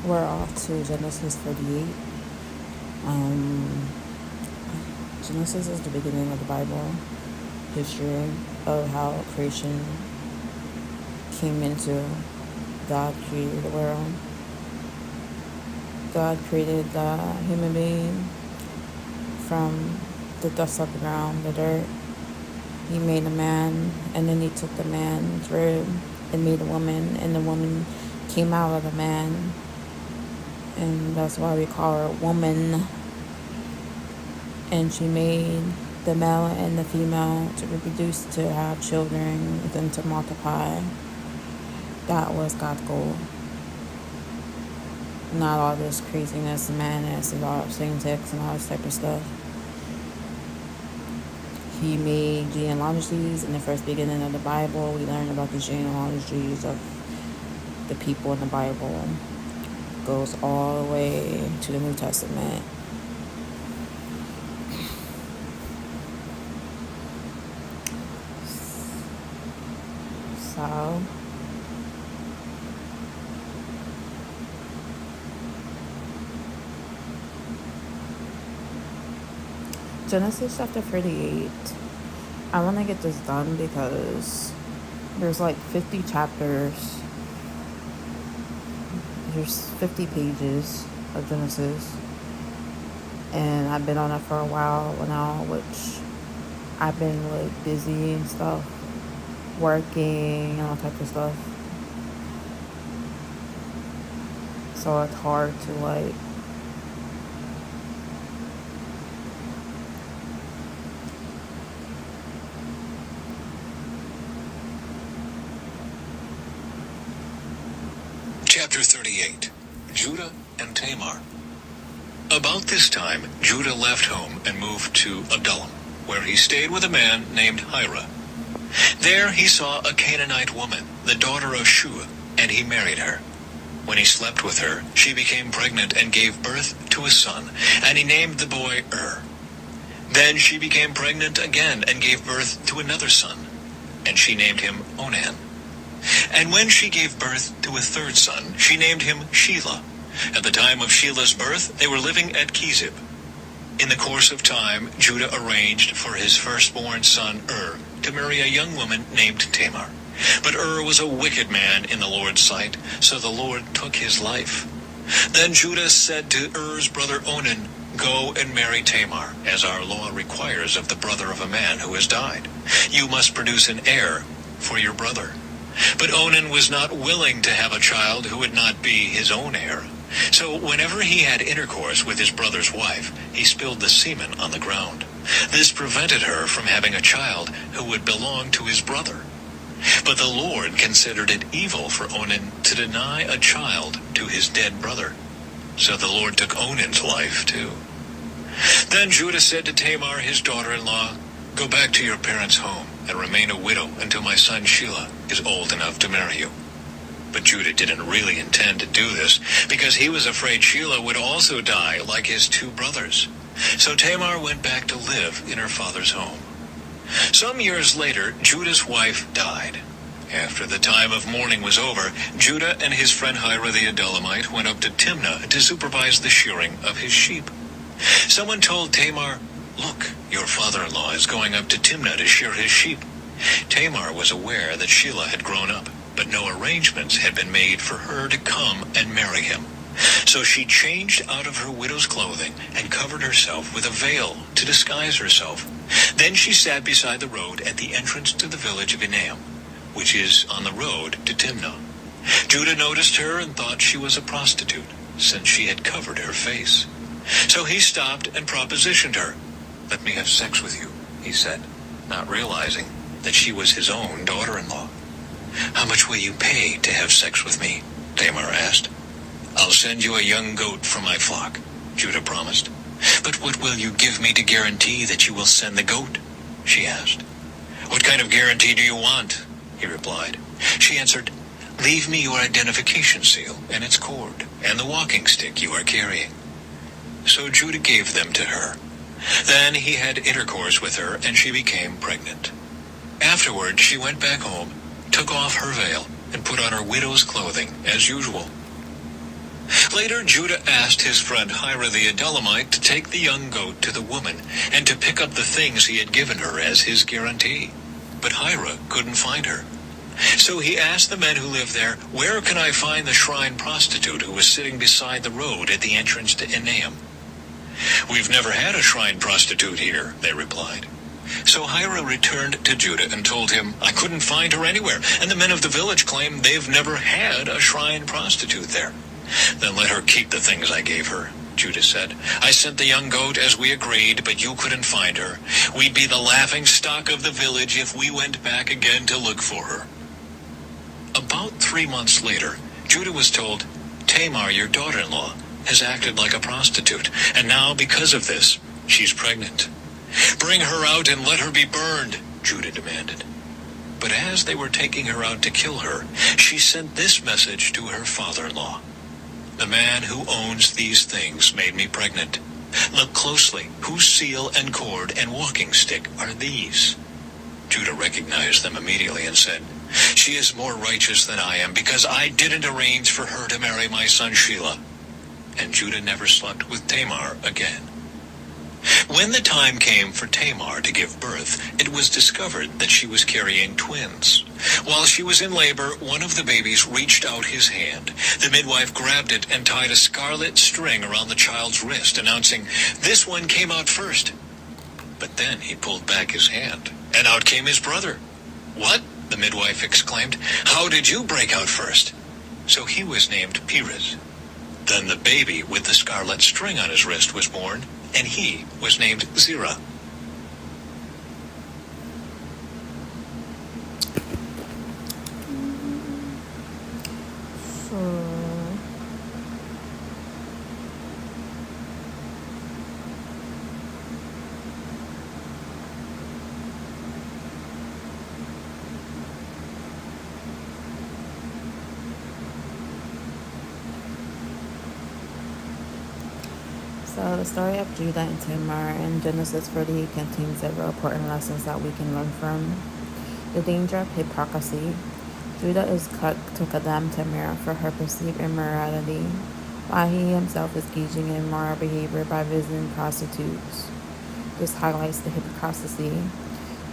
We're off to Genesis 48. Genesis is the beginning of the Bible, history of how creation came into. God created the world. God created the human being from the dust of the ground, the dirt. He made a man, and then he took the man's rib and made a woman, and the woman came out of the man. And that's why we call her woman. And she made the male and the female to reproduce, to have children, then to multiply. That was God's goal. Not all this craziness and madness and all same-sex and all this type of stuff. He made genealogies in the first beginning of the Bible. We learn about the genealogies of the people in the Bible. Goes all the way to the New Testament. So Genesis chapter 38. I want to get this done because there's like 50 chapters. There's 50 pages of Genesis. And I've been on it for a while now, which I've been like busy and stuff. Working and all type of stuff. So it's hard to like Chapter 38. Judah and Tamar. About this time, Judah left home and moved to Adullam, where he stayed with a man named Hira. There he saw a Canaanite woman, the daughter of Shua, and he married her. When he slept with her, she became pregnant and gave birth to a son, and he named the boy Then she became pregnant again and gave birth to another son, and she named him Onan. And when she gave birth to a third son, she named him Shelah. At the time of Shelah's birth, they were living at Kezib. In the course of time, Judah arranged for his firstborn son to marry a young woman named Tamar. But was a wicked man in the Lord's sight, so the Lord took his life. Then Judah said to Er's brother Onan, "Go and marry Tamar, as our law requires of the brother of a man who has died. You must produce an heir for your brother." But Onan was not willing to have a child who would not be his own heir. So whenever he had intercourse with his brother's wife, he spilled the semen on the ground. This prevented her from having a child who would belong to his brother. But the Lord considered it evil for Onan to deny a child to his dead brother. So the Lord took Onan's life too. Then Judah said to Tamar, his daughter-in-law, "Go back to your parents' home and remain a widow until my son Shelah is old enough to marry you." But Judah didn't really intend to do this because he was afraid Shelah would also die like his two brothers. So Tamar went back to live in her father's home. Some years later, Judah's wife died. After the time of mourning was over, Judah and his friend Hira the Adullamite went up to Timnah to supervise the shearing of his sheep. Someone told Tamar, "Look, your father-in-law is going up to Timnah to shear his sheep." Tamar was aware that Shelah had grown up, but no arrangements had been made for her to come and marry him. So she changed out of her widow's clothing and covered herself with a veil to disguise herself. Then she sat beside the road at the entrance to the village of Enam, which is on the road to Timnah. Judah noticed her and thought she was a prostitute, since she had covered her face. So he stopped and propositioned her. "Let me have sex with you," he said, not realizing that she was his own daughter-in-law. "How much will you pay to have sex with me?" Tamar asked. "I'll send you a young goat from my flock," Judah promised. "But what will you give me to guarantee that you will send the goat?" she asked. "What kind of guarantee do you want?" he replied. She answered, "Leave me your identification seal and its cord, and the walking stick you are carrying." So Judah gave them to her. Then he had intercourse with her, and she became pregnant. Afterward, she went back home, took off her veil, and put on her widow's clothing as usual. Later, Judah asked his friend Hira the Adullamite to take the young goat to the woman and to pick up the things he had given her as his guarantee. But Hira couldn't find her. So he asked the men who lived there, "Where can I find the shrine prostitute who was sitting beside the road at the entrance to Enaim?" "We've never had a shrine prostitute here," they replied. So Hira returned to Judah and told him, "I couldn't find her anywhere, and the men of the village claim they've never had a shrine prostitute there." "Then let her keep the things I gave her," Judah said. "I sent the young goat as we agreed, but you couldn't find her. We'd be the laughing stock of the village if we went back again to look for her." About 3 months later, Judah was told, "Tamar, your daughter-in-law, has acted like a prostitute, and now because of this, she's pregnant. Bring her out and let her be burned," Judah demanded. But as they were taking her out to kill her, she sent this message to her father-in-law: "The man who owns these things made me pregnant. Look closely, whose seal and cord and walking stick are these?" Judah recognized them immediately and said, "She is more righteous than I am, because I didn't arrange for her to marry my son Shelah." And Judah never slept with Tamar again. When the time came for Tamar to give birth, it was discovered that she was carrying twins. While she was in labor, one of the babies reached out his hand. The midwife grabbed it and tied a scarlet string around the child's wrist, announcing, "This one came out first." But then he pulled back his hand, and out came his brother. "What?" the midwife exclaimed. "How did you break out first?" So he was named Perez. Then the baby with the scarlet string on his wrist was born, and he was named Zerah. So the story of Judah and Tamar in Genesis 48 contains several important lessons that we can learn from. The danger of hypocrisy. Judah is cut to condemn Tamar for her perceived immorality, while he himself is gauging in immoral behavior by visiting prostitutes. This highlights the hypocrisy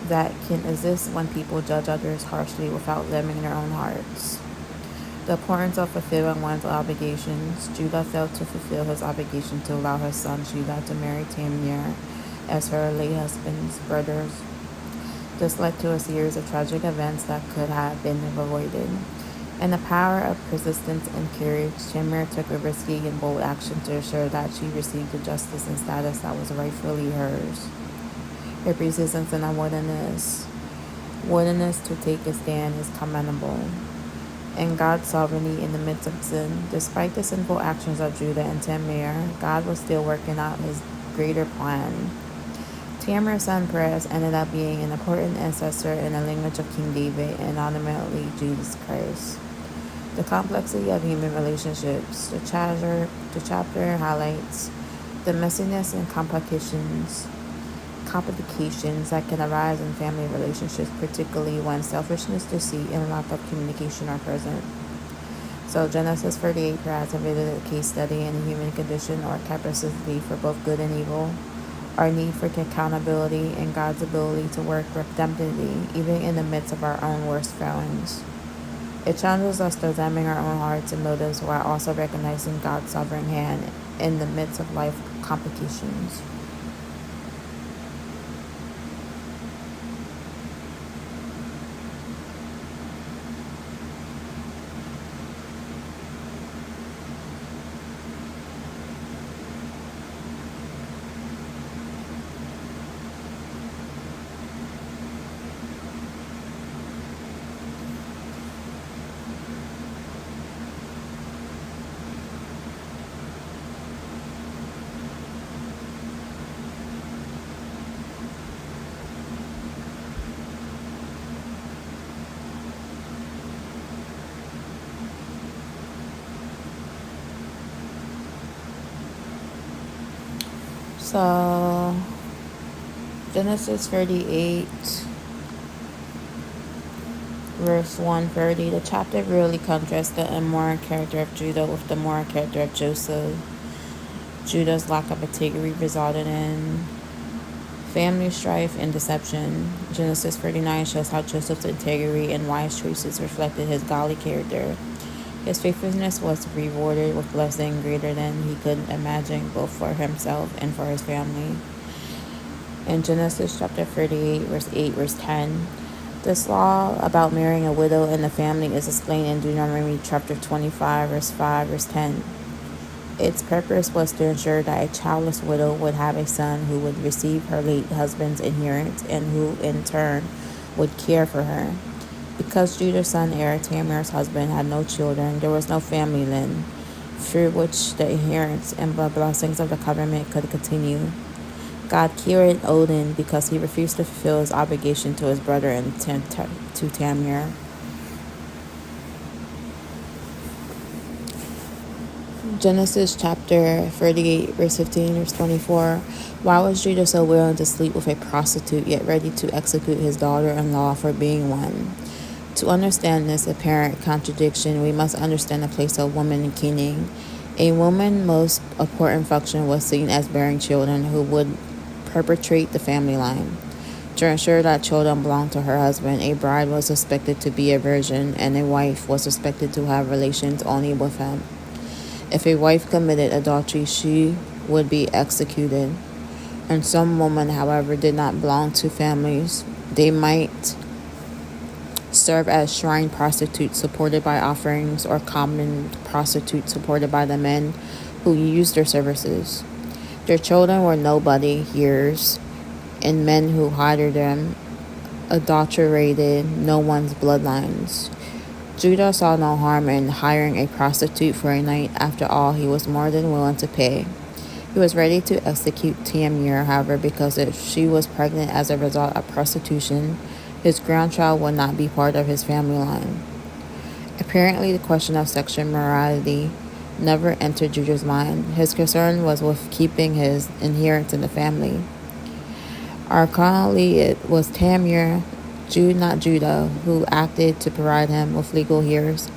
that can exist when people judge others harshly without examining their own hearts. The importance of fulfilling one's obligations. Judah failed to fulfill his obligation to allow her son Shelah to marry Tamar as her late husband's brothers. This led to a series of tragic events that could have been avoided. In the power of persistence and courage, Tamar took a risky and bold action to ensure that she received the justice and status that was rightfully hers. Her persistence and willingness to take a stand is commendable. And God's sovereignty in the midst of sin. Despite the sinful actions of Judah and Tamar, God was still working out his greater plan. Tamar's son Perez ended up being an important ancestor in the lineage of King David and ultimately Jesus Christ. The complexity of human relationships. The chapter highlights the messiness and complications that can arise in family relationships, particularly when selfishness, deceit, and lack of communication are present. So Genesis 48 provides a vivid case study in the human condition or capacity for both good and evil, our need for accountability, and God's ability to work redemptively, even in the midst of our own worst failings. It challenges us to examine our own hearts and motives while also recognizing God's sovereign hand in the midst of life complications. So, Genesis 38 verse 130. The chapter really contrasts the immoral character of Judah with the moral character of Joseph. Judah's lack of integrity resulted in family strife and deception. Genesis 39 shows how Joseph's integrity and wise choices reflected his godly character. His faithfulness was rewarded with blessing greater than he could imagine, both for himself and for his family. In Genesis chapter 38, verse 8, verse 10, this law about marrying a widow in the family is explained in Deuteronomy chapter 25, verse 5, verse 10. Its purpose was to ensure that a childless widow would have a son who would receive her late husband's inheritance and who, in turn, would care for her. Because Judah's son Er, Tamar's husband, had no children, there was no family line through which the inheritance and the blessings of the covenant could continue. God killed Odin because he refused to fulfill his obligation to his brother and to Tamar. Genesis chapter 38, verse 15, verse 24. Why was Judah so willing to sleep with a prostitute, yet ready to execute his daughter-in-law for being one? To understand this apparent contradiction, we must understand the place of woman in Canaan. A woman's most important function was seen as bearing children who would perpetuate the family line. To ensure that children belonged to her husband, a bride was expected to be a virgin, and a wife was expected to have relations only with him. If a wife committed adultery, she would be executed. And some women, however, did not belong to families. They might serve as shrine prostitutes supported by offerings, or common prostitutes supported by the men who used their services. Their children were nobody heirs, and men who hired them adulterated no one's bloodlines. Judah saw no harm in hiring a prostitute for a night. After all, he was more than willing to pay. He was ready to execute Tamar, however, because if she was pregnant as a result of prostitution, his grandchild would not be part of his family line. Apparently, the question of sexual morality never entered Judah's mind. His concern was with keeping his inheritance in the family. Ironically, it was Tamar, not Judah, who acted to provide him with legal heirs.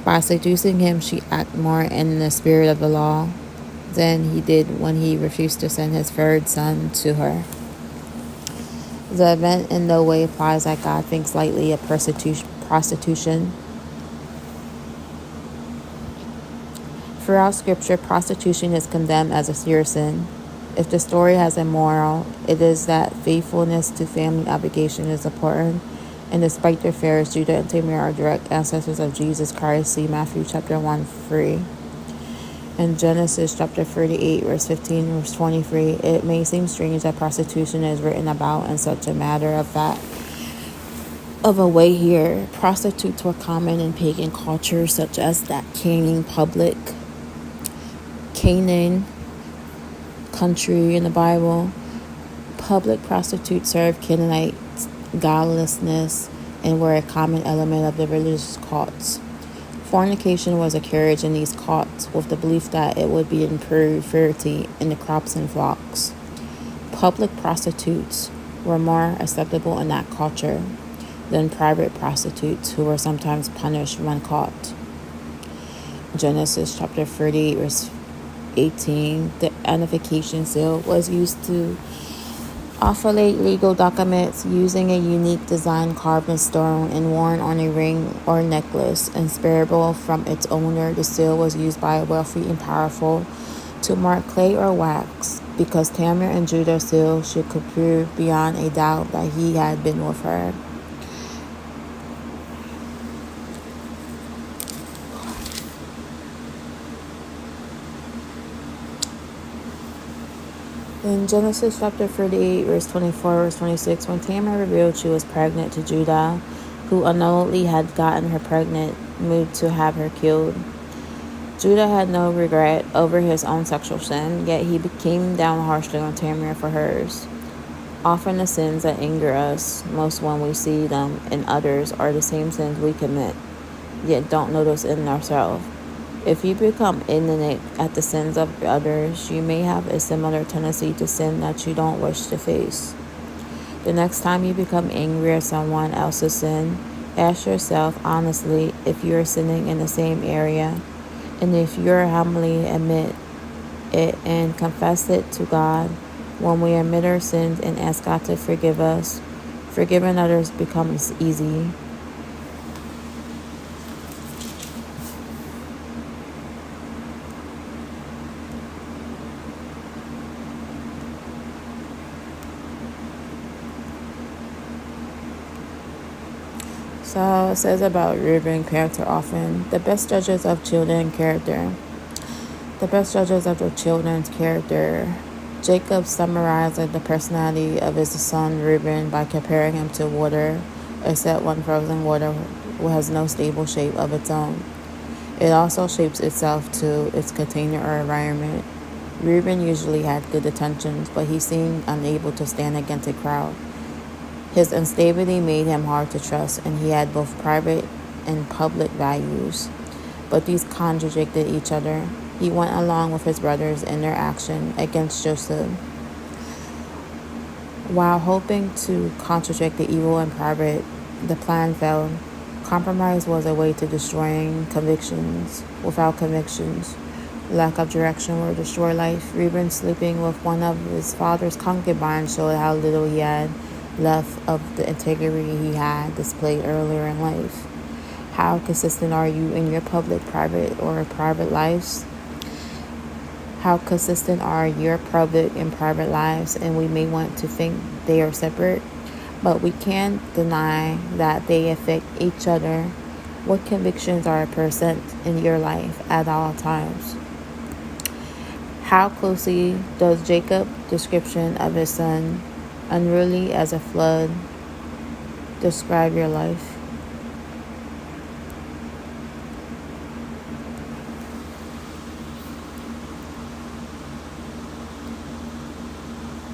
By seducing him, she acted more in the spirit of the law than he did when he refused to send his third son to her. The event in no way implies that God thinks lightly of prostitution. Throughout Scripture, prostitution is condemned as a serious sin. If the story has a moral, it is that faithfulness to family obligation is important, and despite their affairs, Judah and Tamar are direct ancestors of Jesus Christ. See Matthew chapter 1:3. In Genesis chapter 38, verse 15, verse 23, it may seem strange that prostitution is written about in such a matter of fact of a way here. Prostitutes were common in pagan cultures such as that Canaan country in the Bible. Public prostitutes served Canaanite godlessness and were a common element of the religious cults. Fornication was encouraged in these cults with the belief that it would be improve fertility in the crops and flocks. Public prostitutes were more acceptable in that culture than private prostitutes, who were sometimes punished when caught. Genesis chapter 38, verse 18, the identification seal was used to authenticate legal documents using a unique design carved in stone and worn on a ring or necklace. Inseparable from its owner, the seal was used by a wealthy and powerful to mark clay or wax, because Tamar and Judah's seal should prove beyond a doubt that he had been with her. In Genesis chapter 38, verse 24, verse 26, when Tamar revealed she was pregnant to Judah, who unknowingly had gotten her pregnant, moved to have her killed. Judah had no regret over his own sexual sin, yet he came down harshly on Tamar for hers. Often the sins that anger us most when we see them in others are the same sins we commit, yet don't notice in ourselves. If you become indignant at the sins of others, you may have a similar tendency to sin that you don't wish to face. The next time you become angry at someone else's sin, Ask yourself honestly if you're sinning in the same area, and if you're humbly admit it and confess it to God. When we admit our sins and ask God to forgive us, forgiving others becomes easy. So it says about Reuben character often. The best judges of children character. The best judges of the children's character. Jacob summarizes the personality of his son Reuben by comparing him to water, except when frozen water has no stable shape of its own. It also shapes itself to its container or environment. Reuben usually had good intentions, but he seemed unable to stand against a crowd. His instability made him hard to trust, and he had both private and public values, but these contradicted each other. He went along with his brothers in their action against Joseph, while hoping to contradict the evil in private. The plan failed. Compromise was a way to destroying convictions. Without convictions, lack of direction will destroy life. Reuben sleeping with one of his father's concubines showed how little he had left of the integrity he had displayed earlier in life. How consistent are you in your public, private, or private lives? How consistent are your public and private lives? And we may want to think they are separate, but we can't deny that they affect each other. What convictions are present in your life at all times? How closely does Jacob's description of his son, unruly as a flood, describe your life?